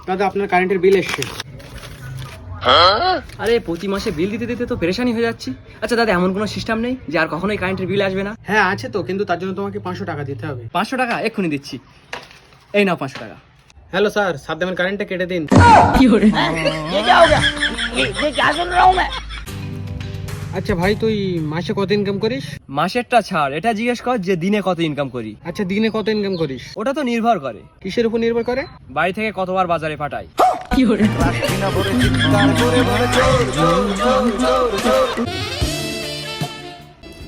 দাদা আপনার কারেন্টের বিল এসছে। আরে প্রতি মাসে বিল দিতে দিতে তো পেরেশানি হয়ে যাচ্ছি। আচ্ছা দাদা, এমন কোনো সিস্টেম নেই যে আর কখনোই কারেন্টের বিল আসবে না? হ্যাঁ আছে তো, কিন্তু তার জন্য তোমাকে 500 টাকা দিতে হবে। 500 টাকা এক্ষুনি দিচ্ছি। এই নাও 500 টাকা। হ্যালো স্যার, সাবধানে কারেন্টটা কেটে দিন। আচ্ছা ভাই, তুই মাসে কত ইনকাম করিস? মাসেরটা ছাড়, এটা জিজ্ঞেস কর যে দিনে কত ইনকাম করি। আচ্ছা দিনে কত ইনকাম করিস? ওটা তো নির্ভর করে কিসের উপর নির্ভর করে? বাড়ি থেকে কতবার বাজারে পাঠাই।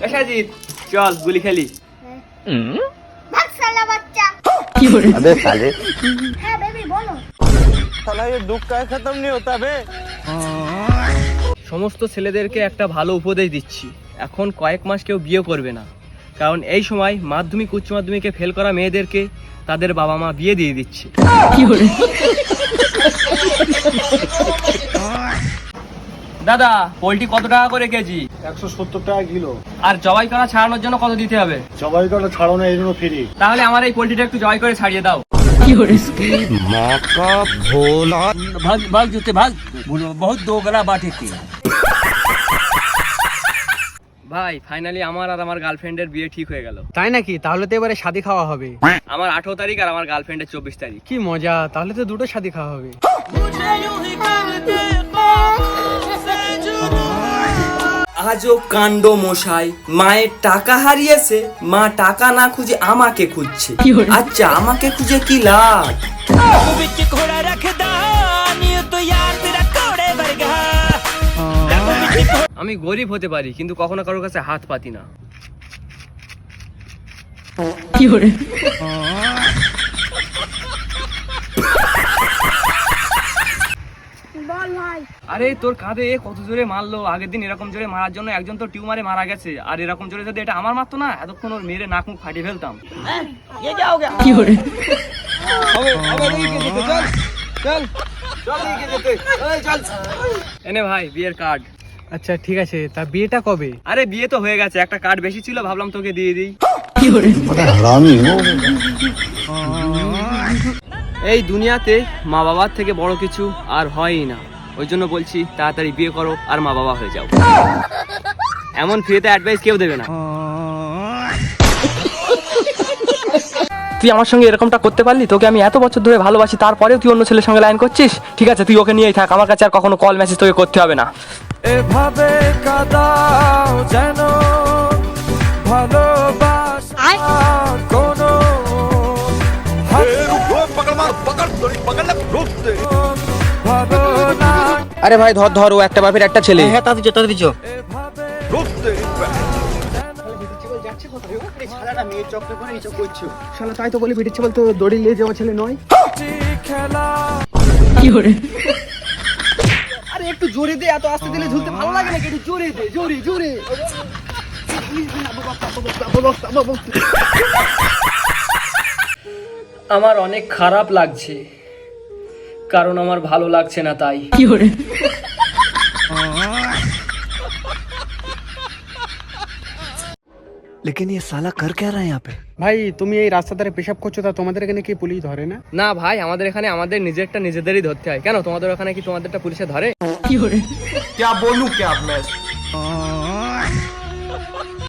এসাজিৎ, চল গুলি খেলি। भाग साला बच्चा। अबे साले है बेबी बोलो। साला ये दुख का खत्म नहीं होता बे। সমস্ত ছেলেদেরকে একটা ভালো উপদেশ দিচ্ছি, এখন কয়েক মাস কেউ বিয়ে করবে না, কারণ এই সময় মাধ্যমিক উচ্চ মাধ্যমিকে ফেল করা মেয়েদেরকে তাদের বাবা মা বিয়ে দিয়ে দিচ্ছে। দাদা, পোল্ট্রি কত টাকা করে কেজি? 170 টাকা কিলো। আর জবাই করা ছাড়ানোর জন্য কত দিতে হবে? সবাই করে ছাড়ো না, এই জন্য ফ্রি। তাহলে আমার এই পোল্ট্রিটা একটু জবাই করে ছাড়িয়ে দাও। माँ का भोला भाग भाग जूते भाग, बहुत दो गला बाटे थे। ভাই ফাইনালি আমার আর আমার গার্লফ্রেন্ডের বিয়ে ঠিক হয়ে গেল। তাই নাকি? তাহলে তো এবারে শাদি খাওয়া হবে। আমার 18 তারিখ আর আমার গার্লফ্রেন্ডের 24 তারিখ। কি মজা, তাহলে তো দুটো শাদি খাওয়া হবে। আজব কাণ্ড মশাই, মায়ের টাকা হারিয়েছে, মা টাকা না খুঁজে আমাকে খুঁজছে। আচ্ছা আমাকে খুঁজে কি লাভ? আমি গরিব হতে পারি, কিন্তু কখনো কারোর কাছে হাত পাতি না। बोल भाई। আরে তোর কাঁধে কত জোরে মারলো! আগের দিন এরকম জোরে মারার জন্য একজন তো টিউমারে মারা গেছে, আর এরকম জোরে যদি এটা আমার মারতো না, এতক্ষণ ওর মেরে নাক মুখ ফাটিয়ে ফেলতাম। ये क्या हो गया? এনে ভাই বিয়ের কার্ড। আচ্ছা ঠিক আছে, তা বিয়েটা কবে? আরে বিয়ে তো হয়ে গেছে, একটা কার্ড বেশি ছিল, ভাবলাম তোকে দিয়ে দিই। এই দুনিয়াতে মা বাবার থেকে বড় কিছু আর হয়ই না, ওই জন্য বলছি তাড়াতাড়ি বিয়ে করো আর মা বাবা হয়ে যাও। এমন ফ্রিতে অ্যাডভাইস কেউ দেবে না। তুই আমার সঙ্গে এরকমটা করতে পারলি? তোকে আমি এত বছর ধরে ভালোবাসি, তারপরেও তুই অন্য ছেলের সঙ্গে লাইন করছিস। ঠিক আছে, তুই ওকে নিয়েই থাক, আমার কাছে আর কখনো কল মেসেজ তোকে করতে হবে না। এভাবে কাদাও যেন ভালোবাসা কোনো ভালো না। আরে ভাই ধর ধর, ও একটা বাপের একটা ছেলে। হ্যাঁ তাতে তাতে দিছো। শালা তাই তো বলি, বেটিচ্ছে বলতো দড়ি নিয়ে যাওয়া ছেলে নয়। খেলা আরে একটু জোরে দে, এত আস্তে দিলে ঝুলতে ভালো লাগে না। একটু জোরে দে, জোরে জোরে। আমার অনেক খারাপ লাগছে, কারণ আমার ভালো লাগছে না তাই। लेकिन ये साला कर क्या रहा है यहाँ पे? ভাই তুমি এই রাস্তা ধারে পেশাব করছো, তা তোমাদের এখানে কি পুলিশ ধরে না? না ভাই, আমাদের এখানে আমাদের নিজেরটা নিজেদেরই ধরতে হয়। কেন তোমাদের ওখানে কি তোমাদেরটা পুলিশে ধরে? क्या बोलूं क्या अब मैं